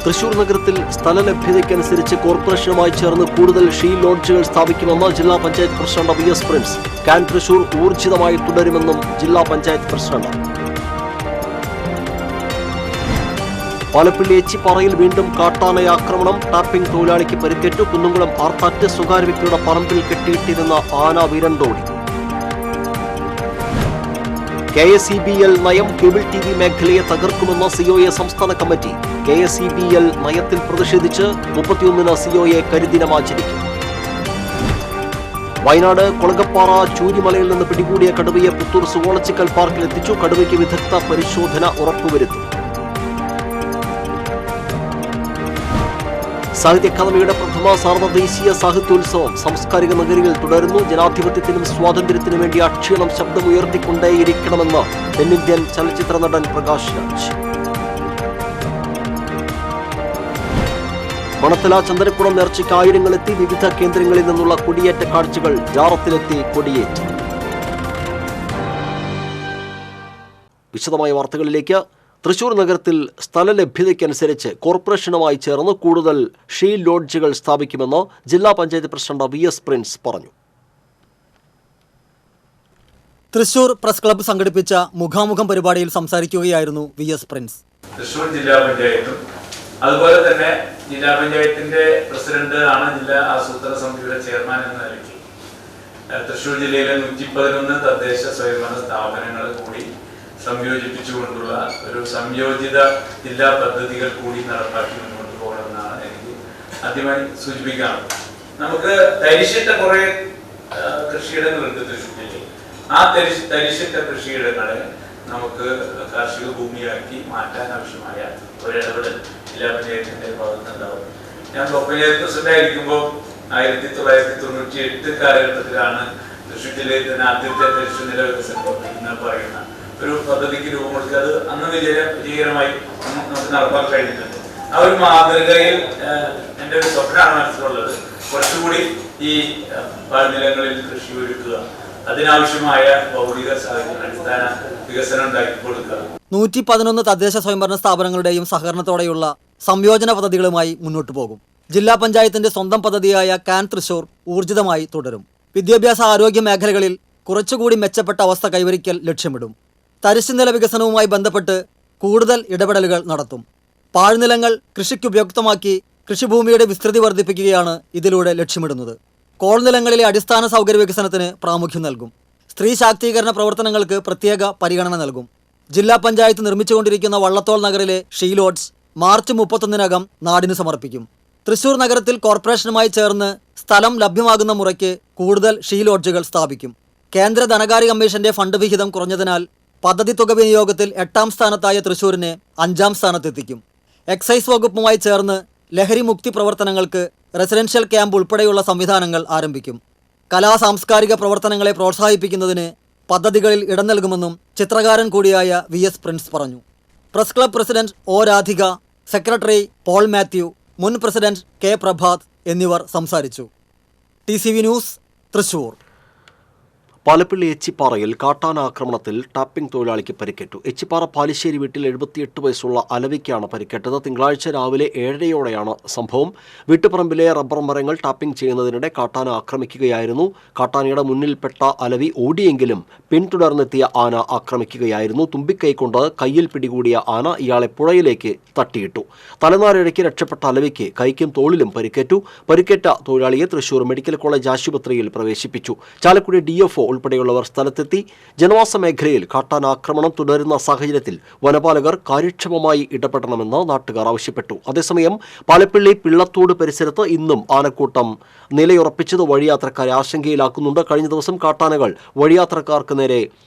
തൃശൂർ നഗരത്തിൽ സ്ഥലലഭ്യതയ്ക്കനുസരിച്ച് കോർപ്പറേഷനുമായി ചേർന്ന് കൂടുതൽ ഷീ ലോഡ്ജുകൾ സ്ഥാപിക്കുമെന്ന് ജില്ലാ പഞ്ചായത്ത് പ്രസിഡന്റ് VS പ്രിൻസ്. കാൻ തൃശൂർ ഊർജിതമായി തുടരുമെന്നും ജില്ലാ പഞ്ചായത്ത് പ്രസിഡന്റ്. പാലപ്പിള്ളി എച്ചിപ്പാറയിൽ വീണ്ടും കാട്ടാനയാക്രമണം. ടാപ്പിംഗ് തൊഴിലാളിക്ക് പരിക്കേറ്റു. കുന്നംകുളം ആർത്താറ്റ് സ്വകാര്യ വ്യക്തിയുടെ പറമ്പിൽ കെട്ടിയിട്ടിരുന്ന ആന വിരണ്ടോടി. KSEBL നയം കേബിൾ TV മേഖലയെ തകർക്കുമെന്ന COA സംസ്ഥാന കമ്മിറ്റി. KSEBL നയത്തിൽ പ്രതിഷേധിച്ച് 31-ന് COA കരിദിനം ആചരിക്കും. വയനാട് കൊളഗപ്പാറ ചൂരിമലയിൽ നിന്ന് പിടികൂടിയ കടുവയെ പുത്തൂർ സുവോളച്ചിക്കൽ പാർക്കിൽ എത്തിച്ചു. കടുവയ്ക്ക് വിദഗ്ധ പരിശോധന ഉറപ്പുവരുത്തും. സാഹിത്യ അക്കാദമിയുടെ പ്രഥമ സാർവദേശീയ സാഹിത്യോത്സവം സാംസ്കാരിക നഗരിയിൽ തുടരുന്നു. ജനാധിപത്യത്തിനും സ്വാതന്ത്ര്യത്തിനും വേണ്ടി അക്ഷീണം ശബ്ദമുയർത്തിക്കൊണ്ടേയിരിക്കണമെന്ന് തെന്നിന്ത്യൻ ചലച്ചിത്ര നടൻ പ്രകാശ് രാജ്. മണത്തല ചന്ദനക്കുളം നേർച്ചയ്ക്ക് ആയിരങ്ങളെത്തി. വിവിധ കേന്ദ്രങ്ങളിൽ നിന്നുള്ള കൊടിയേറ്റ കാഴ്ചകൾ. ജാറത്തിലെത്തി കൊടിയേറ്റ്. വിശദമായ വാർത്തകളിലേക്ക്. തൃശൂർ നഗരത്തിൽ സ്ഥലലഭ്യതയ്ക്കനുസരിച്ച് കോർപ്പറേഷനുമായി ചേർന്ന് കൂടുതൽ ഷീ ലോഡ്ജുകൾ സ്ഥാപിക്കുമെന്ന് ജില്ലാ പഞ്ചായത്ത് പ്രസിഡന്റ് VS പ്രിൻസ് പറഞ്ഞു. തൃശൂർ പ്രസ് ക്ലബ്ബ് സംഘടിപ്പിച്ച മുഖാമുഖം പരിപാടിയിൽ സംസാരിക്കുകയായിരുന്നു VS പ്രിൻസ്. തൃശൂർ ജില്ലാ പഞ്ചായത്തും അതുപോലെ തന്നെ ജില്ലാ പഞ്ചായത്തിന്റെ പ്രസിഡന്റ് ആണ് ജില്ലാ ആസൂത്രണ സമിതിയുടെ ചെയർമാൻ എന്ന നിലയ്ക്ക് തൃശൂർ ജില്ലയിലെ 111 തദ്ദേശ സ്വയംഭരണ സ്ഥാപനങ്ങൾ കൂടി സംയോജിപ്പിച്ചുകൊണ്ടുള്ള ഒരു സംയോജിത ജില്ലാ പദ്ധതികൾ കൂടി നടപ്പാക്കി മുന്നോട്ട് പോകണമെന്നാണ് എനിക്ക് ആദ്യമായി സൂചിപ്പിക്കാറുള്ളത്. നമുക്ക് തരിശിട്ട കുറെ കൃഷിയിടങ്ങളുണ്ട് തൃശ്ശൂർ ജില്ലയിൽ. ആ തരിശിട്ട കൃഷിയിടങ്ങളെ നമുക്ക് കാർഷിക ഭൂമിയാക്കി മാറ്റാൻ ആവശ്യമായ ഒരിടപെടൽ ജില്ലാ പഞ്ചായത്തിന്റെ ഭാഗത്തുനിന്നുണ്ടാവും. ഞാൻ ബ്ലോക്ക് പഞ്ചായത്ത് പ്രസിഡന്റ് ആയിരിക്കുമ്പോൾ 1998 കാലഘട്ടത്തിലാണ് തൃശ്ശൂർ ജില്ലയിൽ തന്നെ ആദ്യത്തെ തരിശു നില വികസന പദ്ധതി എന്ന് പറയുന്ന ഒരു പദ്ധതിക്ക് രൂപം കൊടുക്കുക. അത് അന്ന് വിജയകരമായി നമുക്ക് നടപ്പാക്കാൻ കഴിഞ്ഞിട്ടുണ്ട്. ആ ഒരു മാതൃകയിൽ എൻ്റെ ഒരു സ്വപ്നമാണ് മനസ്സിലുള്ളത്. കുറച്ചുകൂടി ഈ പാഴ്നിലങ്ങളിൽ കൃഷി ഒരുക്കുക, അതിനാവശ്യമായ ഭൗതിക സാഹചര്യ അടിസ്ഥാന വികസനം ഉണ്ടാക്കി കൊടുക്കുക. 111 തദ്ദേശ സ്വയംഭരണ സ്ഥാപനങ്ങളുടെയും സഹകരണത്തോടെയുള്ള സംയോജന പദ്ധതികളുമായി മുന്നോട്ടു പോകും. ജില്ലാ പഞ്ചായത്തിന്റെ സ്വന്തം പദ്ധതിയായ കാൻ തൃശൂർ ഊർജിതമായി തുടരും. വിദ്യാഭ്യാസ ആരോഗ്യ മേഖലകളിൽ കുറച്ചുകൂടി മെച്ചപ്പെട്ട അവസ്ഥ കൈവരിക്കൽ ലക്ഷ്യമിടും. തരിശുനില വികസനവുമായി ബന്ധപ്പെട്ട് കൂടുതൽ ഇടപെടലുകൾ നടത്തും. പാഴ്നിലങ്ങൾ കൃഷിക്കുപയുക്തമാക്കി കൃഷിഭൂമിയുടെ വിസ്തൃതി വർദ്ധിപ്പിക്കുകയാണ് ഇതിലൂടെ ലക്ഷ്യമിടുന്നത്. കോൾനിലങ്ങളിലെ അടിസ്ഥാന സൗകര്യ വികസനത്തിന് പ്രാമുഖ്യം നൽകും. സ്ത്രീ ശാക്തീകരണ പ്രവർത്തനങ്ങൾക്ക് പ്രത്യേക പരിഗണന നൽകും. ജില്ലാ പഞ്ചായത്ത് നിർമ്മിച്ചുകൊണ്ടിരിക്കുന്ന വള്ളത്തോൾ നഗറിലെ ഷീ ലോഡ്ജ് മാർച്ച് 31-നകം നാടിന് സമർപ്പിക്കും. തൃശൂർ നഗരത്തിൽ കോർപ്പറേഷനുമായി ചേർന്ന് സ്ഥലം ലഭ്യമാകുന്ന മുറയ്ക്ക് കൂടുതൽ ഷീ ലോഡ്ജുകൾ സ്ഥാപിക്കും. കേന്ദ്ര ധനകാര്യ കമ്മീഷന്റെ ഫണ്ട് വിഹിതം കുറഞ്ഞതിനാൽ പദ്ധതി തുക വിനിയോഗത്തിൽ 8ാം സ്ഥാനത്തായ തൃശൂരിനെ 5ാം സ്ഥാനത്തെത്തിക്കും. എക്സൈസ് വകുപ്പുമായി ചേർന്ന് ലഹരി മുക്തി പ്രവർത്തനങ്ങൾക്ക് റെസിഡൻഷ്യൽ ക്യാമ്പ് ഉൾപ്പെടെയുള്ള സംവിധാനങ്ങൾ ആരംഭിക്കും. കലാ സാംസ്കാരിക പ്രവർത്തനങ്ങളെ പ്രോത്സാഹിപ്പിക്കുന്നതിന് പദ്ധതികളിൽ ഇടം നൽകുമെന്നും ചിത്രകാരൻ കൂടിയായ VS പ്രിൻസ് പറഞ്ഞു. Press club president O Radhika, secretary Paul Mathew, മുൻ പ്രസിഡന്റ് K പ്രഭാത് എന്നിവർ സംസാരിച്ചു. TCV news, Thrissur. പാലപ്പിള്ളി എച്ചിപ്പാറയിൽ കാട്ടാന ആക്രമണത്തിൽ ടാപ്പിംഗ് തൊഴിലാളിക്ക് പരിക്കേറ്റു. എച്ചിപ്പാറ പാലിശ്ശേരി വീട്ടിൽ 78 വയസ്സുള്ള അലവിക്കാണ് പരിക്കേറ്റത്. തിങ്കളാഴ്ച രാവിലെ 7:30യോടെയാണ് സംഭവം. വീട്ടുപറമ്പിലെ റബ്ബർ മരങ്ങൾ ടാപ്പിംഗ് ചെയ്യുന്നതിനിടെ കാട്ടാന ആക്രമിക്കുകയായിരുന്നു. കാട്ടാനയുടെ മുന്നിൽപ്പെട്ട അലവി ഓടിയെങ്കിലും പിന്തുടർന്നെത്തിയ ആന ആക്രമിക്കുകയായിരുന്നു. തുമ്പിക്കൈ കൊണ്ട് കയ്യിൽ പിടികൂടിയ ആന ഇയാളെ പുഴയിലേക്ക് തട്ടിയിട്ടു. തലനാരിഴയ്ക്ക് രക്ഷപ്പെട്ട അലവിക്ക് കൈക്കും തോളിലും പരിക്കേറ്റു. പരിക്കേറ്റ തൊഴിലാളിയെ തൃശൂർ മെഡിക്കൽ കോളേജ് ആശുപത്രിയിൽ പ്രവേശിപ്പിച്ചു. ചാലക്കുടി DFO ഉൾപ്പെടെയുള്ളവർ സ്ഥലത്തെത്തി. ജനവാസ മേഖലയിൽ കാട്ടാനാക്രമണം തുടരുന്ന സാഹചര്യത്തിൽ വനപാലകർ കാര്യക്ഷമമായി ഇടപെടണമെന്ന് നാട്ടുകാർ ആവശ്യപ്പെട്ടു. അതേസമയം പാലപ്പിള്ളി പിള്ളത്തോട് പരിസരത്ത് ഇന്നും ആനക്കൂട്ടം നിലയുറപ്പിച്ചത് വഴിയാത്രക്കാരെ ആശങ്കയിലാക്കുന്നുണ്ട്. കഴിഞ്ഞ ദിവസം കാട്ടാനകൾ വഴിയാത്രക്കാർക്ക് നേരെ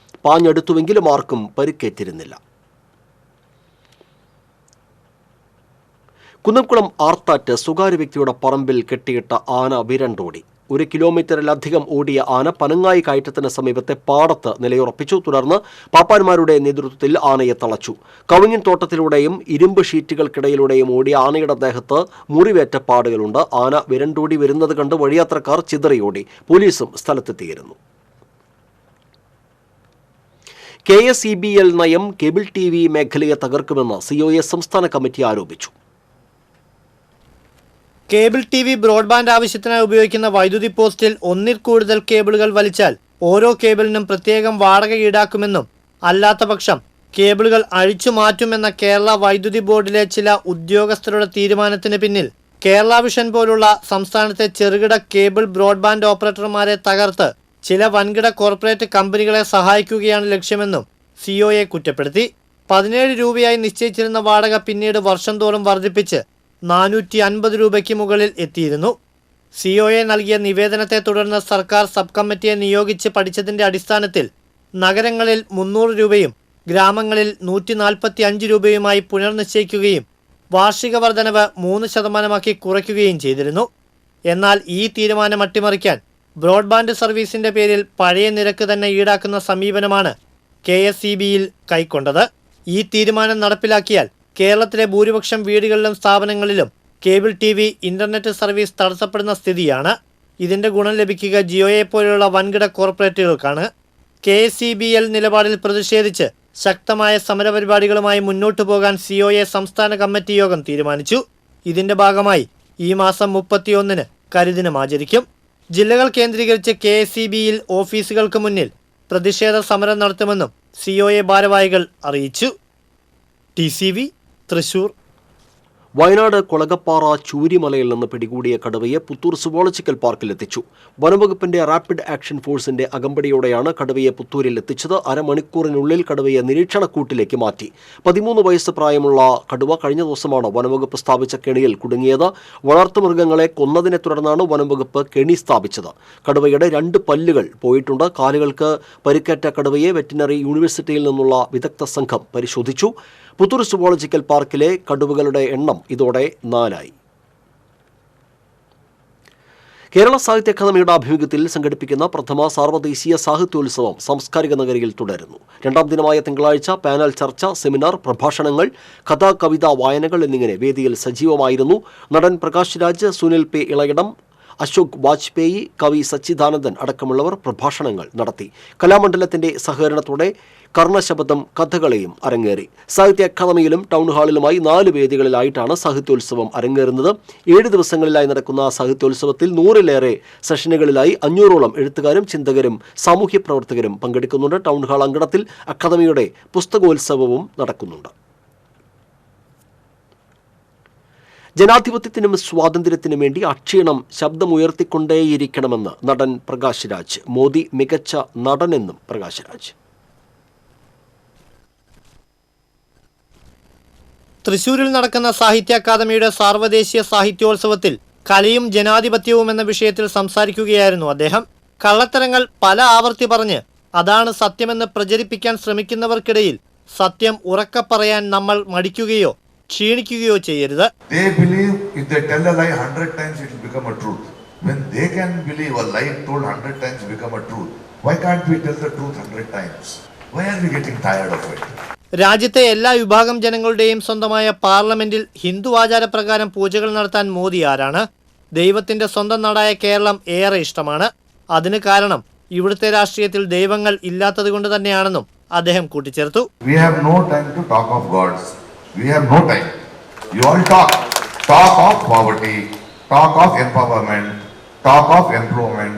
പാഞ്ഞെടുത്തുവെങ്കിലും ആർക്കും പരിക്കേറ്റിരുന്നില്ല. കുന്നംകുളം ആർത്താറ്റ് സ്വകാര്യ വ്യക്തിയുടെ പറമ്പിൽ കെട്ടിയിട്ട ആന വിരണ്ടോടി. 1 കിലോമീറ്ററിലധികം ഓടിയ ആന പനങ്ങായി കയറ്റത്തിന് സമീപത്തെ പാടത്ത് നിലയുറപ്പിച്ചു. തുടർന്ന് പാപ്പാന്മാരുടെ നേതൃത്വത്തിൽ ആനയെ തളച്ചു. കവുങ്ങിൻ തോട്ടത്തിലൂടെയും ഇരുമ്പ് ഷീറ്റുകൾക്കിടയിലൂടെയും ഓടിയ ആനയുടെ ദേഹത്ത് മുറിവേറ്റ പാടുകളുണ്ട്. ആന വിരണ്ടോടി വരുന്നത് കണ്ട് വഴിയാത്രക്കാർ ചിതറിയോടി. പോലീസും സ്ഥലത്തെത്തിയിരുന്നു. KSEBL നയം കേബിൾ TV മേഖലയെ തകർക്കുമെന്ന് COA സംസ്ഥാന കമ്മിറ്റി ആരോപിച്ചു. കേബിൾ TV ബ്രോഡ്ബാൻഡ് ആവശ്യത്തിനായി ഉപയോഗിക്കുന്ന വൈദ്യുതി പോസ്റ്റിൽ ഒന്നിൽ കൂടുതൽ കേബിളുകൾ വലിച്ചാൽ ഓരോ കേബിളിനും പ്രത്യേകം വാടക ഈടാക്കുമെന്നും അല്ലാത്തപക്ഷം കേബിളുകൾ അഴിച്ചു മാറ്റുമെന്ന കേരള വൈദ്യുതി ബോർഡിലെ ചില ഉദ്യോഗസ്ഥരുടെ തീരുമാനത്തിന് പിന്നിൽ കേരള വിഷൻ പോലുള്ള സംസ്ഥാനത്തെ ചെറുകിട കേബിൾ ബ്രോഡ്ബാൻഡ് ഓപ്പറേറ്റർമാരെ തകർത്ത് ചില വൻകിട കോർപ്പറേറ്റ് കമ്പനികളെ സഹായിക്കുകയാണ് ലക്ഷ്യമെന്നും COA കുറ്റപ്പെടുത്തി. 17 രൂപയായി നിശ്ചയിച്ചിരുന്ന വാടക പിന്നീട് വർഷം തോറും വർദ്ധിപ്പിച്ച് 450 രൂപയ്ക്ക് മുകളിൽ എത്തിയിരുന്നു. COA നൽകിയ നിവേദനത്തെ തുടർന്ന് സർക്കാർ സബ് കമ്മിറ്റിയെ നിയോഗിച്ച് പഠിച്ചതിന്റെ അടിസ്ഥാനത്തിൽ നഗരങ്ങളിൽ 300 രൂപയും ഗ്രാമങ്ങളിൽ 145 രൂപയുമായി പുനർനിശ്ചയിക്കുകയും വാർഷിക വർധനവ് 3% കുറയ്ക്കുകയും ചെയ്തിരുന്നു. എന്നാൽ ഈ തീരുമാനം അട്ടിമറിക്കാൻ ബ്രോഡ്ബാൻഡ് സർവീസിന്റെ പേരിൽ പഴയ നിരക്ക് തന്നെ ഈടാക്കുന്ന സമീപനമാണ് KSEBയിൽ കൈക്കൊണ്ടത്. ഈ തീരുമാനം നടപ്പിലാക്കിയാൽ കേരളത്തിലെ ഭൂരിപക്ഷം വീടുകളിലും സ്ഥാപനങ്ങളിലും കേബിൾ TV ഇന്റർനെറ്റ് സർവീസ് തടസ്സപ്പെടുന്ന സ്ഥിതിയാണ്. ഇതിന്റെ ഗുണം ലഭിക്കുക ജിയോയെ പോലെയുള്ള വൻകിട കോർപ്പറേറ്റുകൾക്കാണ്. KSEBL നിലപാടിൽ പ്രതിഷേധിച്ച് ശക്തമായ സമരപരിപാടികളുമായി മുന്നോട്ടു പോകാൻ COA സംസ്ഥാന കമ്മിറ്റി യോഗം തീരുമാനിച്ചു. ഇതിന്റെ ഭാഗമായി ഈ മാസം 31-ന് കരിദിനം ആചരിക്കും. ജില്ലകൾ കേന്ദ്രീകരിച്ച് KSEBയിൽ ഓഫീസുകൾക്ക് മുന്നിൽ പ്രതിഷേധ സമരം നടത്തുമെന്നും COA ഭാരവാഹികൾ അറിയിച്ചു. TCV തൃശൂർ. വയനാട് കൊളകപ്പാറ ചൂരിമലയിൽ നിന്ന് പിടികൂടിയ കടുവയെ പുത്തൂർ സുവോളജിക്കൽ പാർക്കിൽ എത്തിച്ചു. വനംവകുപ്പിന്റെ റാപ്പിഡ് ആക്ഷൻ ഫോഴ്സിന്റെ അകമ്പടിയോടെയാണ് കടുവയെ പുത്തൂരിൽ എത്തിച്ചത്. അരമണിക്കൂറിനുള്ളിൽ കടുവയെ നിരീക്ഷണക്കൂട്ടിലേക്ക് മാറ്റി. 13 വയസ്സ് പ്രായമുള്ള കടുവ കഴിഞ്ഞ ദിവസമാണ് വനംവകുപ്പ് സ്ഥാപിച്ച കെണിയിൽ കുടുങ്ങിയത്. വളർത്തുമൃഗങ്ങളെ കൊന്നതിനെ തുടർന്നാണ് വനംവകുപ്പ് കെണി സ്ഥാപിച്ചത്. കടുവയുടെ 2 പല്ലുകൾ പോയിട്ടുണ്ട്. കാലുകൾക്ക് പരിക്കേറ്റ കടുവയെ വെറ്റിനറി യൂണിവേഴ്സിറ്റിയിൽ നിന്നുള്ള വിദഗ്ധ സംഘം പരിശോധിച്ചു. പുത്തൂർ സുവോളജിക്കൽ പാർക്കിലെ കടുവകളുടെ എണ്ണം ഇതോടെ 4ആയി. കേരള സാഹിത്യ അക്കാദമിയുടെ ആഭിമുഖ്യത്തിൽ സംഘടിപ്പിക്കുന്ന പ്രഥമ സാർവദേശീയ സാഹിത്യോത്സവം സാംസ്കാരിക നഗരിയിൽ തുടരുന്നു. 2ാം ദിനമായ തിങ്കളാഴ്ച പാനൽ ചർച്ച, സെമിനാർ, പ്രഭാഷണങ്ങൾ, കഥ, കവിത, വായനകൾ എന്നിങ്ങനെ വേദിയിൽ സജീവമായിരുന്നു. നടൻ പ്രകാശ് രാജ്, സുനിൽ P. ഇളയിടം, അശോക് വാജ്പേയി, കവി സച്ചിദാനന്ദൻ അടക്കമുള്ളവർ പ്രഭാഷണങ്ങൾ നടത്തി. കലാമണ്ഡലത്തിന്റെ സഹകരണത്തോടെ കർണശബദം കഥകളെയും അരങ്ങേറി. സാഹിത്യ അക്കാദമിയിലും ടൗൺ ഹാളിലുമായി 4 വേദികളിലായിട്ടാണ് സാഹിത്യോത്സവം അരങ്ങേറുന്നത്. 7 ദിവസങ്ങളിലായി നടക്കുന്ന സാഹിത്യോത്സവത്തിൽ 100-ലേറെ സെഷനുകളിലായി 500ഓളം എഴുത്തുകാരും ചിന്തകരും സാമൂഹ്യ പ്രവർത്തകരും പങ്കെടുക്കുന്നുണ്ട്. ടൗൺ ഹാൾ അങ്കണത്തിൽ അക്കാദമിയുടെ പുസ്തകോത്സവവും നടക്കുന്നുണ്ട്. ജനാധിപത്യത്തിനും സ്വാതന്ത്ര്യത്തിനും വേണ്ടി അക്ഷീണം ശബ്ദമുയർത്തിക്കൊണ്ടേയിരിക്കണമെന്ന് നടൻ പ്രകാശ് രാജ്. മോദി മികച്ച നടനെന്നും പ്രകാശ് രാജ്. തൃശൂരിൽ നടക്കുന്ന സാഹിത്യ അക്കാദമിയുടെ സാർവദേശീയ സാഹിത്യോത്സവത്തിൽ കലയും ജനാധിപത്യവും എന്ന വിഷയത്തിൽ സംസാരിക്കുകയായിരുന്നു അദ്ദേഹം. കള്ളത്തരങ്ങൾ പല ആവർത്തി പറഞ്ഞ് അതാണ് സത്യമെന്ന് പ്രചരിപ്പിക്കാൻ ശ്രമിക്കുന്നവർക്കിടയിൽ സത്യം ഉറക്കെ പറയാൻ നമ്മൾ മടിക്കുകയോ ക്ഷീണിക്കുകയോ ചെയ്യരുത്. They believe if they tell a lie 100 times it will become a truth. When they can believe a lie told 100 times become a truth, why can't we tell the truth 100 times? Why are we getting tired of it? രാജ്യത്തെ എല്ലാ വിഭാഗം ജനങ്ങളുടെയും സ്വന്തമായ പാർലമെന്റിൽ ഹിന്ദു ആചാരപ്രകാരം പൂജകൾ നടത്താൻ മോദി ആരാണ്? ദൈവത്തിന്റെ സ്വന്തം നാടായ കേരളം ഏറെ ഇഷ്ടമാണ്. അതിന് കാരണം ഇവിടുത്തെ രാഷ്ട്രീയത്തിൽ ദൈവങ്ങൾ ഇല്ലാത്തത് കൊണ്ട് തന്നെയാണെന്നും അദ്ദേഹം കൂട്ടിച്ചേർത്തു. We have no time to talk of gods. We have no time. You all talk of poverty, talk of empowerment, talk of employment,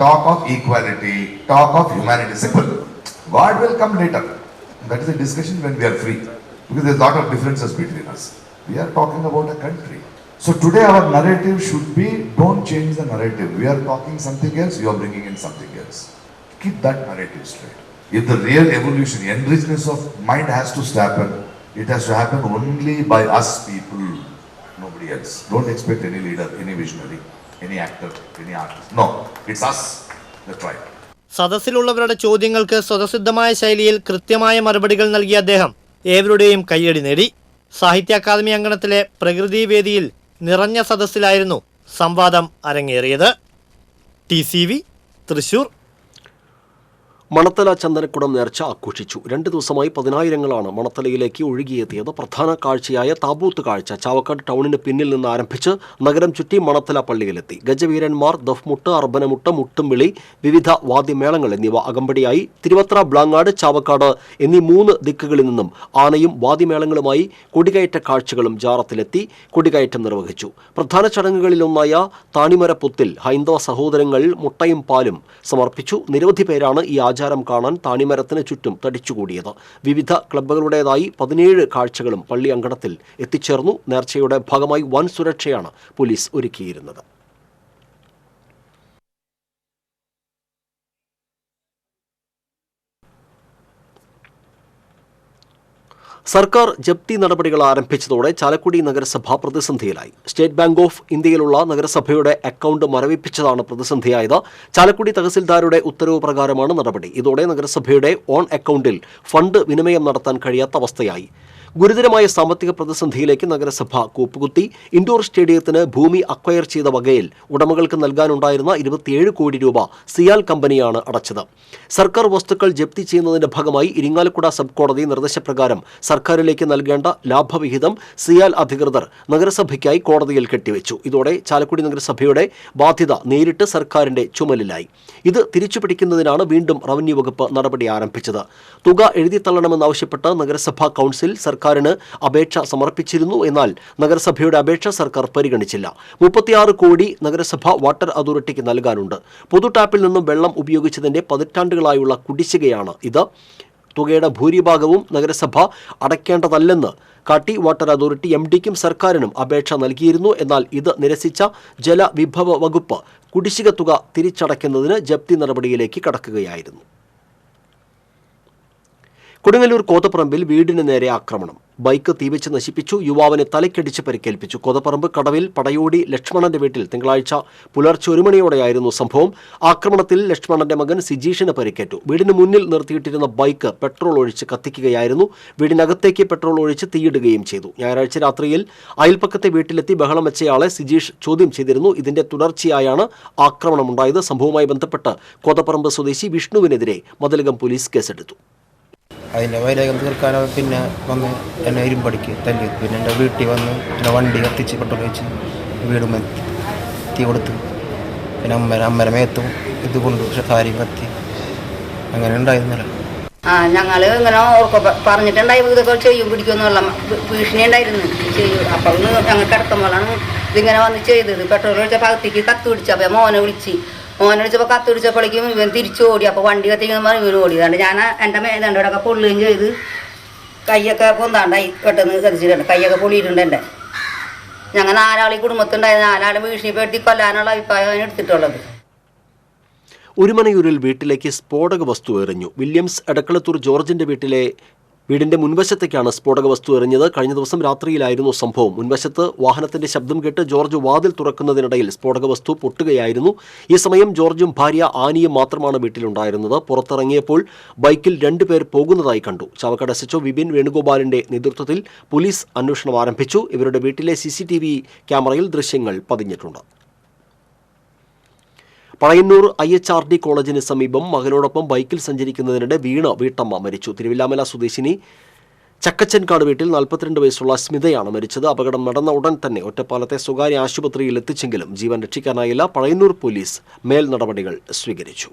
talk of equality, talk of humanity. Simple. God will come later. That is a discussion when we are free, because there is a lot of differences between us. We are talking about a country. So today our narrative should be, don't change the narrative. We are talking something else, you are bringing in something else. Keep that narrative straight. If the real evolution, enrichment of mind has to happen, it has to happen only by us people, nobody else. Don't expect any leader, any visionary, any actor, any artist. No, it's us, the tribe. സദസ്സിലുള്ളവരുടെ ചോദ്യങ്ങൾക്ക് സ്വതസിദ്ധമായ ശൈലിയിൽ കൃത്യമായ മറുപടികൾ നൽകിയ അദ്ദേഹം ഏവരുടെയും കയ്യടി നേടി. സാഹിത്യ അക്കാദമി അങ്കണത്തിലെ പ്രകൃതി വേദിയിൽ നിറഞ്ഞ സദസ്സിലായിരുന്നു സംവാദം അരങ്ങേറിയത്. TCV തൃശൂർ. മണത്തല ചന്ദനക്കുടം നേർച്ച ആഘോഷിച്ചു. 2 ദിവസമായി പതിനായിരങ്ങളാണ് മണത്തലയിലേക്ക് ഒഴുകിയെത്തിയത്. പ്രധാന കാഴ്ചയായ താബൂത്ത് കാഴ്ച ചാവക്കാട് ടൗണിന് പിന്നിൽ നിന്ന് ആരംഭിച്ച് നഗരം ചുറ്റി മണത്തല പള്ളിയിലെത്തി. ഗജവീരന്മാർ, ദഫ്മുട്ട്, അർബനമുട്ട്, മുട്ടുംവിളി, വിവിധ വാദ്യമേളങ്ങൾ എന്നിവ അകമ്പടിയായി. തിരുവത്ര, ബ്ലാങ്ങാട്, ചാവക്കാട് എന്നീ 3 ദിക്കുകളിൽ നിന്നും ആനയും വാദ്യമേളങ്ങളുമായി കൊടികയറ്റ കാഴ്ചകളും ജാറത്തിലെത്തി കൊടികയറ്റം നിർവഹിച്ചു. പ്രധാന ചടങ്ങുകളിലൊന്നായ താണിമരപ്പൊത്തിൽ ഹൈന്ദവ സഹോദരങ്ങൾ മുട്ടയും പാലും സമർപ്പിച്ചു. നിരവധി പേരാണ് ഈ ആചാരം കാണാൻ താണിമരത്തിന് ചുറ്റും തടിച്ചുകൂടിയത്. വിവിധ ക്ലബ്ബുകളുടേതായി 17 കാഴ്ചകളും പള്ളി അങ്കണത്തിൽ എത്തിച്ചേർന്നു. നേർച്ചയുടെ ഭാഗമായി വൻ സുരക്ഷയാണ് പോലീസ് ഒരുക്കിയിരുന്നത്. സർക്കാർ ജപ്തി നടപടികൾ ആരംഭിച്ചതോടെ ചാലക്കുടി നഗരസഭ പ്രതിസന്ധിയിലായി. സ്റ്റേറ്റ് ബാങ്ക് ഓഫ് ഇന്ത്യയിലുള്ള നഗരസഭയുടെ അക്കൗണ്ട് മരവിപ്പിച്ചതാണ് പ്രതിസന്ധിയായത്. ചാലക്കുടി തഹസിൽദാരുടെ ഉത്തരവ് പ്രകാരമാണ് നടപടി. ഇതോടെ നഗരസഭയുടെ ഓൺ അക്കൗണ്ടിൽ ഫണ്ട് വിനിമയം നടത്താൻ കഴിയാത്ത അവസ്ഥയായി. ഗുരുതരമായ സാമ്പത്തിക പ്രതിസന്ധിയിലേക്ക് നഗരസഭ കൂപ്പുകുത്തി. ഇൻഡോർ സ്റ്റേഡിയത്തിന് ഭൂമി അക്വയർ ചെയ്ത വകയിൽ ഉടമകൾക്ക് നൽകാനുണ്ടായിരുന്ന 27 കോടി രൂപ സിയാൽ കമ്പനിയാണ് അടച്ചത്. സർക്കാർ വസ്തുക്കൾ ജപ്തി ചെയ്യുന്നതിന്റെ ഭാഗമായി ഇരിങ്ങാലക്കുട സബ് കോടതി നിർദ്ദേശപ്രകാരം സർക്കാരിലേക്ക് നൽകേണ്ട ലാഭവിഹിതം സിയാൽ അധികൃതർ നഗരസഭയ്ക്കായി കോടതിയിൽ കെട്ടിവെച്ചു. ഇതോടെ ചാലക്കുടി നഗരസഭയുടെ ബാധ്യത നേരിട്ട് സർക്കാരിന്റെ ചുമലിലായി. ഇത് തിരിച്ചുപിടിക്കുന്നതിനാണ് വീണ്ടും റവന്യൂ വകുപ്പ് നടപടി ആരംഭിച്ചത്. തുക എഴുതിത്തള്ളണമെന്നാവശ്യപ്പെട്ട് നഗരസഭാ കൗൺസിൽ സർക്കാരിന് അപേക്ഷ സമർപ്പിച്ചിരുന്നു. എന്നാൽ നഗരസഭയുടെ അപേക്ഷ സർക്കാർ പരിഗണിച്ചില്ല. 36 കോടി നഗരസഭ വാട്ടർ അതോറിറ്റിക്ക് നൽകാനുണ്ട്. പൊതു ടാപ്പിൽ നിന്നും വെള്ളം ഉപയോഗിച്ചതിന്റെ പതിറ്റാണ്ടുകളായുള്ള കുടിശ്ശികയാണ് ഇത്. തുകയുടെ ഭൂരിഭാഗവും നഗരസഭ അടയ്ക്കേണ്ടതല്ലെന്ന് കാട്ടി വാട്ടർ അതോറിറ്റി MDക്കും സർക്കാരിനും അപേക്ഷ നൽകിയിരുന്നു. എന്നാൽ ഇത് നിരസിച്ച ജലവിഭവ വകുപ്പ് കുടിശ്ശിക തുക തിരിച്ചടയ്ക്കുന്നതിന് ജപ്തി നടപടിയിലേക്ക് കടക്കുകയായിരുന്നു. കൊടുങ്ങല്ലൂർ കോതപ്പറമ്പിൽ വീടിന് നേരെ ആക്രമണം. ബൈക്ക് തീവച്ച് നശിപ്പിച്ചു. യുവാവിനെ തലയ്ക്കടിച്ച് പരിക്കേൽപ്പിച്ചു. കോതപ്പറമ്പ് കടവിൽ പടയോടി ലക്ഷ്മണന്റെ വീട്ടിൽ തിങ്കളാഴ്ച പുലർച്ചെ 1 മണിയോടെയായിരുന്നു സംഭവം. ആക്രമണത്തിൽ ലക്ഷ്മണന്റെ മകൻ സിജീഷിന് പരിക്കേറ്റു. വീടിന് മുന്നിൽ നിർത്തിയിട്ടിരുന്ന ബൈക്ക് പെട്രോൾ ഒഴിച്ച് കത്തിക്കുകയായിരുന്നു. വീടിനകത്തേക്ക് പെട്രോൾ ഒഴിച്ച് തീയിടുകയും ചെയ്തു. ഞായറാഴ്ച രാത്രിയിൽ അയൽപ്പക്കത്തെ വീട്ടിലെത്തി ബഹളം വെച്ചയാളെ സിജീഷ് ചോദ്യം ചെയ്തിരുന്നു. ഇതിന്റെ തുടർച്ചയായാണ് ആക്രമണമുണ്ടായത്. സംഭവവുമായി ബന്ധപ്പെട്ട് കോതപ്പറമ്പ് സ്വദേശി വിഷ്ണുവിനെതിരെ മതിലകം പോലീസ് കേസെടുത്തു. അതിൻ്റെ വൈരാഗ്യം തീർക്കാനോ പിന്നെ വന്ന് എന്നെ ഇരുമ്പടിക്ക് തല്ലി. പിന്നെ എൻ്റെ വീട്ടിൽ വന്ന് എൻ്റെ വണ്ടി കത്തിച്ച് പെട്രോൾ വെച്ച് വീടും തീ കൊടുത്ത്. പിന്നെ അമ്മയുടെ മേത്തും ഇതുകൊണ്ട് കാര്യം കത്തി. അങ്ങനെ ഉണ്ടായിരുന്നില്ല. ഞങ്ങൾ ഇങ്ങനെ പറഞ്ഞിട്ടുണ്ടായി ഇതൊക്കെ ചെയ്യും പിടിക്കുമെന്നുള്ള ഭീഷണി ഉണ്ടായിരുന്നു. ചെയ്യും. അപ്പോൾ ഞങ്ങൾക്ക് കിടക്കുമ്പോഴാണ് ഇതിങ്ങനെ വന്ന് ചെയ്തത്. പെട്രോൾ ഒഴിച്ച ഭാഗത്തേക്ക് കത്ത് പിടിച്ചു. അപ്പോൾ മോനെ വിളിച്ചപ്പോൾ കത്ത് പിടിച്ചപ്പോഴേക്കും ഇവൻ തിരിച്ചു ഓടി. അപ്പോൾ വണ്ടി കത്തിക്കുമ്പോൾ ഇവന് ഓടിയതാണ്. ഞാൻ എൻ്റെ മേതണ്ടോടൊക്കെ പൊള്ളുകയും ചെയ്ത് കൈയൊക്കെ പൊന്താണ്ടായി പെട്ടെന്ന് കത്തിച്ചിട്ടുണ്ട്. കൈയൊക്കെ പൊളിയിട്ടുണ്ട്. എൻ്റെ ഞങ്ങൾ 4 ആൾ ഈ കുടുംബത്തുണ്ടായത്. 4 ആൾ ഭീഷണിപ്പെടുത്തി കൊല്ലാനുള്ള അഭിപ്രായം എടുത്തിട്ടുള്ളത്. ഒരുമനയൂരിൽ വീട്ടിലേക്ക് സ്ഫോടക വസ്തു എറിഞ്ഞു. വില്യംസ് എടക്കളത്തൂർ ജോർജിന്റെ വീടിന്റെ മുൻവശത്തേക്കാണ് സ്ഫോടക വസ്തു എറിഞ്ഞത്. കഴിഞ്ഞ ദിവസം രാത്രിയിലായിരുന്നു സംഭവം. മുൻവശത്ത് വാഹനത്തിന്റെ ശബ്ദം കേട്ട് ജോർജ് വാതിൽ തുറക്കുന്നതിനിടയിൽ സ്ഫോടക വസ്തു പൊട്ടുകയായിരുന്നു. ഈ സമയം ജോർജും ഭാര്യ ആനിയും മാത്രമാണ് വീട്ടിലുണ്ടായിരുന്നത്. പുറത്തിറങ്ങിയപ്പോൾ ബൈക്കിൽ 2 പേർ പോകുന്നതായി കണ്ടു. ചാവക്കാട് SHO വിപിൻ വേണുഗോപാലിന്റെ നേതൃത്വത്തിൽ പോലീസ് അന്വേഷണം ആരംഭിച്ചു. ഇവരുടെ വീട്ടിലെ CCTV ക്യാമറയിൽ ദൃശ്യങ്ങൾ പതിഞ്ഞിട്ടുണ്ട്. പഴയന്നൂർ IHRD കോളേജിന് സമീപം മകനോടൊപ്പം ബൈക്കിൽ സഞ്ചരിക്കുന്നതിനിടെ വീണ് വീട്ടമ്മ മരിച്ചു. തിരുവില്ലാമല സ്വദേശിനി ചക്കച്ചൻകാട് വീട്ടിൽ 42 വയസ്സുള്ള സ്മിതയാണ് മരിച്ചത്. അപകടം നടന്ന ഉടൻ തന്നെ ഒറ്റപ്പാലത്തെ സ്വകാര്യ ആശുപത്രിയിൽ എത്തിച്ചെങ്കിലും ജീവൻ രക്ഷിക്കാനായില്ല. പഴയന്നൂർ പോലീസ് മേൽ നടപടികൾ സ്വീകരിച്ചു.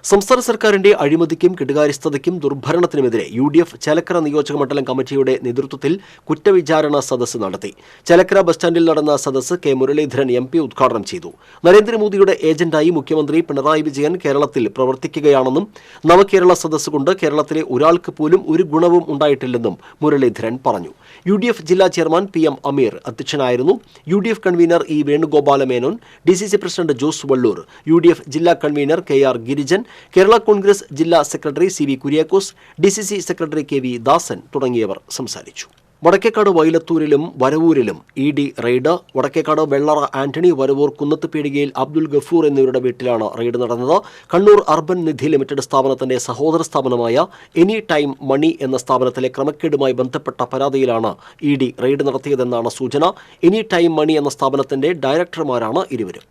സംസ്ഥാന സർക്കാരിന്റെ അഴിമതിക്കും കെടുകാര്യസ്ഥതയ്ക്കും ദുർഭരണത്തിനുമെതിരെ UDF ചേലക്കര നിയോജക മണ്ഡലം കമ്മിറ്റിയുടെ നേതൃത്വത്തിൽ കുറ്റവിചാരണ സദസ്സ് നടത്തി. ചേലക്കര ബസ് സ്റ്റാൻഡിൽ നടന്ന സദസ്സ് K മുരളീധരൻ MP ഉദ്ഘാടനം ചെയ്തു. നരേന്ദ്രമോദിയുടെ ഏജന്റായി മുഖ്യമന്ത്രി പിണറായി വിജയൻ കേരളത്തിൽ പ്രവർത്തിക്കുകയാണെന്നും നവകേരള സദസ്സ് കൊണ്ട് കേരളത്തിലെ ഒരാൾക്ക് പോലും ഒരു ഗുണവും ഉണ്ടായിട്ടില്ലെന്നും മുരളീധരൻ പറഞ്ഞു. UDF ജില്ലാ ചെയർമാൻ PM അമീർ അധ്യക്ഷനായിരുന്നു. UDF convener E Venugopala Menon, DCC president Jose Valloor, UDF ജില്ലാ കൺവീനർ KR ഗിരിജൻ, കേരള കോൺഗ്രസ് ജില്ലാ secretary CV Kuriakose, DCC secretary KV Dasan തുടങ്ങിയവർ സംസാരിച്ചു. വടക്കേക്കാട് വൈലത്തൂരിലും വരവൂരിലും ED റെയ്ഡ്. വടക്കേക്കാട് വെള്ളറ ആന്റണി, വരവൂർ കുന്നത്ത് പീടികയിൽ അബ്ദുൽ ഗഫൂർ എന്നിവരുടെ വീട്ടിലാണ് റെയ്ഡ് നടന്നത്. കണ്ണൂർ അർബൻ നിധി ലിമിറ്റഡ് സ്ഥാപനത്തിന്റെ സഹോദര സ്ഥാപനമായ എനി ടൈം മണി എന്ന സ്ഥാപനത്തിലെ ക്രമക്കേടുമായി ബന്ധപ്പെട്ട പരാതിയിലാണ് ED റെയ്ഡ് നടത്തിയതെന്നാണ് സൂചന. എനി ടൈം മണി എന്ന സ്ഥാപനത്തിന്റെ ഡയറക്ടർമാരാണ് ഇരുവരും.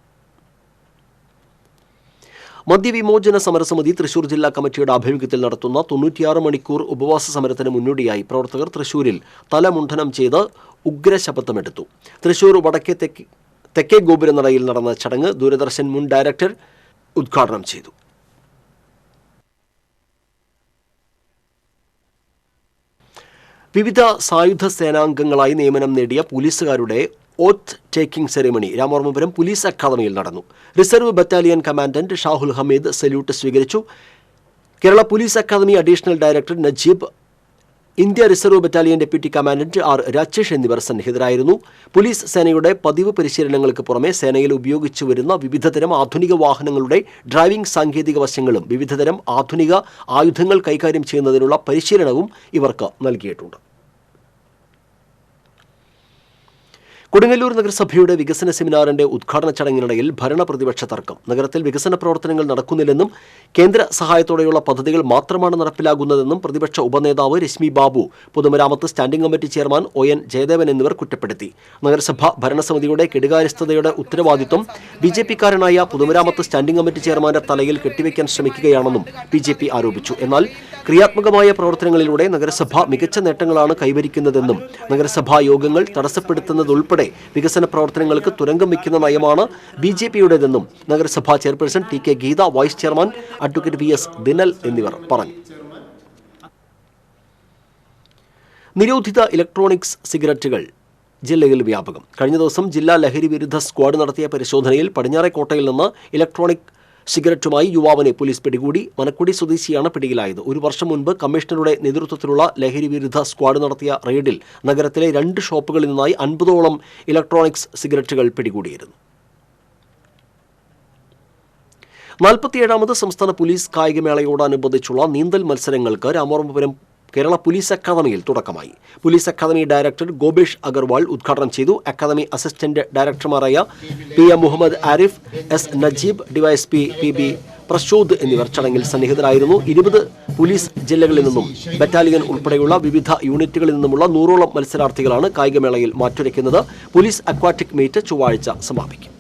മദ്യവിമോചന സമരസമിതി തൃശൂർ ജില്ലാ കമ്മിറ്റിയുടെ ആഭിമുഖ്യത്തിൽ നടത്തുന്ന 96 മണിക്കൂർ ഉപവാസ സമരത്തിന് മുന്നോടിയായി പ്രവർത്തകർ തൃശൂരിൽ തലമുണ്ഡനം ചെയ്ത് ഉഗ്രശപഥമെടുത്തു. തൃശൂർ വടക്കേ തെക്കേ ഗോപുരനടയിൽ നടന്ന ചടങ്ങ് ദൂരദർശൻ മുൻ ഡയറക്ടർ ഉദ്ഘാടനം ചെയ്തു. വിവിധ സായുധ സേനാംഗങ്ങളായി നിയമനം നേടിയ പോലീസുകാരുടെ oath taking ceremony Ramavarmapuram police അക്കാദമിയിൽ നടന്നു. Reserve battalion commandant Shahul Hameed salute സ്വീകരിച്ചു. Kerala police academy additional director Najeeb, India reserve battalion deputy commandant R Rajesh എന്നിവർ സന്നിഹിതരായിരുന്നു. പോലീസ് സേനയുടെ പതിവ് പരിശീലനങ്ങൾക്ക് പുറമെ സേനയിൽ ഉപയോഗിച്ചു വരുന്ന വിവിധതരം ആധുനിക വാഹനങ്ങളുടെ ഡ്രൈവിംഗ് സാങ്കേതിക വശങ്ങളും വിവിധതരം ആധുനിക ആയുധങ്ങൾ കൈകാര്യം ചെയ്യുന്നതിനുള്ള പരിശീലനവും ഇവർക്ക് നൽകിയിട്ടുണ്ട്. കൊടുങ്ങല്ലൂർ നഗരസഭയുടെ വികസന സെമിനാറിന്റെ ഉദ്ഘാടന ചടങ്ങിനിടയിൽ ഭരണപ്രതിപക്ഷ തർക്കം. നഗരത്തിൽ വികസന പ്രവർത്തനങ്ങൾ നടക്കുന്നില്ലെന്നും കേന്ദ്ര സഹായത്തോടെയുള്ള പദ്ധതികൾ മാത്രമാണ് നടപ്പിലാകുന്നതെന്നും പ്രതിപക്ഷ ഉപനേതാവ് രശ്മി ബാബു, പൊതുമരാമത്ത് standing committee chairman ON Jayadevan എന്നിവർ കുറ്റപ്പെടുത്തി. നഗരസഭ ഭരണസമിതിയുടെ കെടുകാര്യസ്ഥതയുടെ ഉത്തരവാദിത്വം BJP-കാരനായ പൊതുമരാമത്ത് സ്റ്റാൻഡിംഗ് കമ്മിറ്റി ചെയർമാന്റെ തലയിൽ കെട്ടിവെക്കാൻ ശ്രമിക്കുകയാണെന്നും BJP ആരോപിച്ചു. എന്നാൽ ക്രിയാത്മകമായ പ്രവർത്തനങ്ങളിലൂടെ നഗരസഭ മികച്ച നേട്ടങ്ങളാണ് കൈവരിക്കുന്നതെന്നും നഗരസഭാ യോഗങ്ങൾ തടസ്സപ്പെടുത്തുന്നതുൾപ്പെടെ വികസന പ്രവർത്തനങ്ങൾക്ക് തുരങ്കം വയ്ക്കുന്ന നയമാണ് BJP-യുടേതെന്നും നഗരസഭാ chairperson TK Geetha, vice chairman advocate VS Dinal എന്നിവർ പറഞ്ഞു. നിരോധിത ഇലക്ട്രോണിക്സ് സിഗരറ്റുകൾ ജില്ലയിൽ വ്യാപകം. കഴിഞ്ഞ ദിവസം ജില്ലാ ലഹരി വിരുദ്ധ സ്ക്വാഡ് നടത്തിയ പരിശോധനയിൽ പടിഞ്ഞാറേക്കോട്ടയിൽ നിന്ന് ഇലക്ട്രോണിക് സിഗരറ്റുമായി യുവാവിനെ പോലീസ് പിടികൂടി. മനക്കുടി സ്വദേശിയാണ് പിടിയിലായത്. ഒരു വർഷം മുൻപ് കമ്മീഷണറുടെ നേതൃത്വത്തിലുള്ള ലഹരി വിരുദ്ധ സ്ക്വാഡ് നടത്തിയ റെയ്ഡിൽ നഗരത്തിലെ 2 ഷോപ്പുകളിൽ നിന്നായി 50ഓളം ഇലക്ട്രോണിക്സ് സിഗരറ്റുകൾ പിടികൂടിയിരുന്നു. 47ാമത് സംസ്ഥാന പോലീസ് കായികമേളയോടനുബന്ധിച്ചുള്ള നീന്തൽ മത്സരങ്ങൾക്ക് രാമവർമ്മപുരം കേരള പോലീസ് അക്കാദമിയിൽ തുടക്കമായി. Police academy director Gopesh Agarwal ഉദ്ഘാടനം ചെയ്തു. അക്കാദമി അസിസ്റ്റന്റ് ഡയറക്ടർമാരായ PM Muhammad Arif, S Najeeb, DYSP PB Prashod എന്നിവർ ചടങ്ങിൽ സന്നിഹിതരായിരുന്നു. 20 പോലീസ് ജില്ലകളിൽ നിന്നും ബറ്റാലിയൻ ഉൾപ്പെടെയുള്ള വിവിധ യൂണിറ്റുകളിൽ നിന്നുമുള്ള 100ഓളം മത്സരാർത്ഥികളാണ് കായികമേളയിൽ മാറ്റുരയ്ക്കുന്നത്. പോലീസ് അക്വാറ്റിക് മീറ്റ് ചൊവ്വാഴ്ച സമാപിക്കും.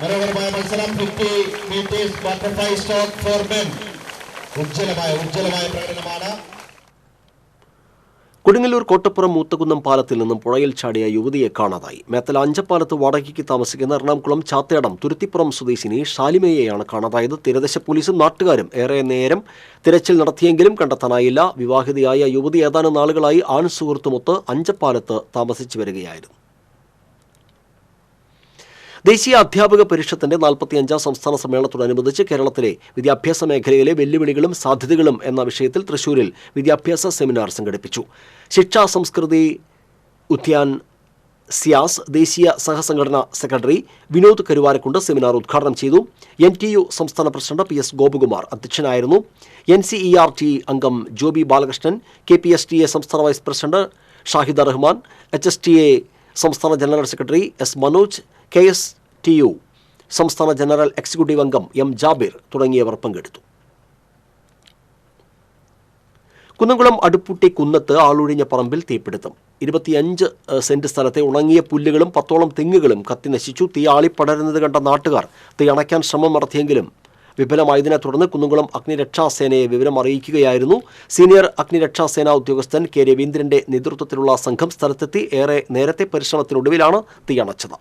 മനോഹരമായ മത്സരം 50 metres butterfly stroke four men. ഉജ്ജ്വലമായ പ്രകടനമാണ്. കൊടുങ്ങല്ലൂർ കോട്ടപ്പുറം മൂത്തകുന്നം പാലത്തിൽ നിന്നും പുഴയിൽ ചാടിയ യുവതിയെ കാണാതായി. മേത്തല അഞ്ചപ്പാലത്ത് വാടകയ്ക്ക് താമസിക്കുന്ന എറണാകുളം ചാത്തേടം തുരുത്തിപ്പുറം സ്വദേശിനി ഷാലിമയെയാണ് കാണാതായത്. തീരദേശ പോലീസും നാട്ടുകാരും ഏറെ നേരം തിരച്ചിൽ നടത്തിയെങ്കിലും കണ്ടെത്താനായില്ല. വിവാഹിതയായ യുവതി ഏതാനും നാളുകളായി ആൺ സുഹൃത്തുമൊത്ത് അഞ്ചപ്പാലത്ത് താമസിച്ചു വരികയായിരുന്നു. ദേശീയ അധ്യാപക പരിഷത്തിന്റെ 45ാം സംസ്ഥാന സമ്മേളനത്തോടനുബന്ധിച്ച് കേരളത്തിലെ വിദ്യാഭ്യാസ മേഖലയിലെ വെല്ലുവിളികളും സാധ്യതകളും എന്ന വിഷയത്തിൽ തൃശൂരിൽ വിദ്യാഭ്യാസ സെമിനാർ സംഘടിപ്പിച്ചു. ശിക്ഷാ സംസ്കൃതി ഉദ്യാൻ സിയാസ് ദേശീയ സഹസംഘടനാ സെക്രട്ടറി വിനോദ് കരുവാരക്കുണ്ട് സെമിനാർ ഉദ്ഘാടനം ചെയ്തു. NTU സംസ്ഥാന പ്രസിഡന്റ് PS ഗോപകുമാർ അധ്യക്ഷനായിരുന്നു. NCERT അംഗം ജോബി ബാലകൃഷ്ണൻ, KPSTA സംസ്ഥാന vice president Shahida Rahman, HSTA സംസ്ഥാന general secretary S Manoj, KSTU സംസ്ഥാന ജനറൽ എക്സിക്യൂട്ടീവ് അംഗം M ജാബിർ തുടങ്ങിയവർ പങ്കെടുത്തു. കുന്നംകുളം അടുപ്പൂട്ടി കുന്നത്ത് ആളൊഴിഞ്ഞ പറമ്പിൽ തീപിടുത്തം. 25 സെന്റ് സ്ഥലത്തെ ഉണങ്ങിയ പുല്ലുകളും 10ഓളം തെങ്ങുകളും കത്തി നശിച്ചു. തീ ആളിപ്പടരുന്നത് കണ്ട നാട്ടുകാർ തീ അണയ്ക്കാൻ ശ്രമം നടത്തിയെങ്കിലും വിഫലമായതിനെ തുടർന്ന് കുന്നംകുളം അഗ്നിരക്ഷാസേനയെ വിവരം അറിയിക്കുകയായിരുന്നു. സീനിയർ അഗ്നിരക്ഷാസേനാ ഉദ്യോഗസ്ഥൻ K രവീന്ദ്രന്റെ നേതൃത്വത്തിലുള്ള സംഘം സ്ഥലത്തെത്തി ഏറെ നേരത്തെ പരിശ്രമത്തിനൊടുവിലാണ് തീ അണച്ചത്.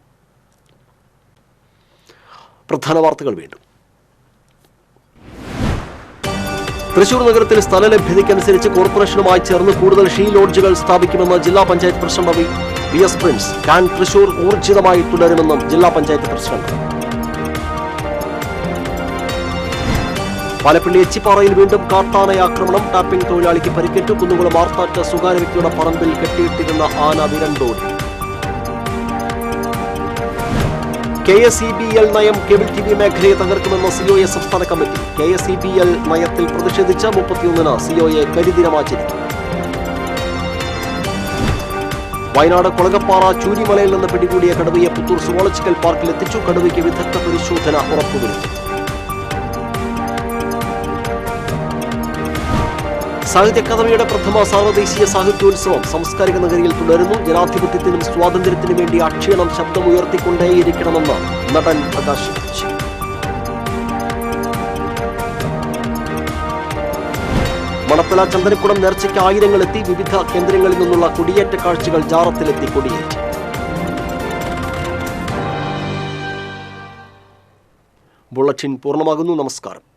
പ്രധാന വാർത്തകൾ വീണ്ടും. തൃശൂർ നഗരത്തിൽ സ്ഥലലഭ്യതയ്ക്കനുസരിച്ച് കോർപ്പറേഷനുമായി ചേർന്ന് കൂടുതൽ ഷീ ലോഡ്ജുകൾ സ്ഥാപിക്കുമെന്ന് ജില്ലാ പഞ്ചായത്ത് പ്രസിഡന്റ് VS പ്രിൻസ്. കാൻ തൃശൂർ ഊർജിതമായി തുടരുമെന്നും ജില്ലാ പഞ്ചായത്ത് പ്രസിഡന്റ്. പാലപ്പള്ളി എച്ചിപ്പാറയിൽ വീണ്ടും കാട്ടാനയാക്രമണം. ടാപ്പിംഗ് തൊഴിലാളിക്ക് പരിക്കേറ്റു. കുന്നുകുളം മാർത്താറ്റ് സ്വകാര്യ വ്യക്തിയുടെ പറമ്പിൽ കെട്ടിയിട്ടിരുന്ന ആന വിരണ്ടോടി. KSEBL നയം കേബിൾ TV മേഖലയെ തകർക്കുമെന്ന് COA സംസ്ഥാന കമ്മിറ്റി. KSEBL നയത്തിൽ പ്രതിഷേധിച്ച് 31-ന് COA കരിദിനമാചരിക്കും. വയനാട് കൊളകപ്പാറ ചൂരിമലയിൽ നിന്ന് പിടികൂടിയ കടുവയെ പുത്തൂർ സുവോളജിക്കൽ പാർക്കിൽ എത്തിച്ചു. കടുവയ്ക്ക് വിദഗ്ധ പരിശോധന ഉറപ്പുവരുത്തി. സാഹിത്യ അക്കാദമിയുടെ പ്രഥമ സാർവദേശീയ സാഹിത്യോത്സവം സാംസ്കാരിക നഗരിയിൽ തുടരുന്നു. ജനാധിപത്യത്തിനും സ്വാതന്ത്ര്യത്തിനും വേണ്ടി അക്ഷീണം ശബ്ദമുയർത്തിക്കൊണ്ടേയിരിക്കണമെന്ന് നടൻ പ്രകാശ് രാജ്. മണത്തല ചന്ദനക്കുടം നേർച്ചയ്ക്ക് ആയിരങ്ങളെത്തി. വിവിധ കേന്ദ്രങ്ങളിൽ നിന്നുള്ള കൊടിയേറ്റ കാഴ്ചകൾ ജാറത്തിലെത്തി കൊടിയേറ്റി. ബുള്ളറ്റിൻ പൂർണ്ണമാകുന്നു. നമസ്കാരം.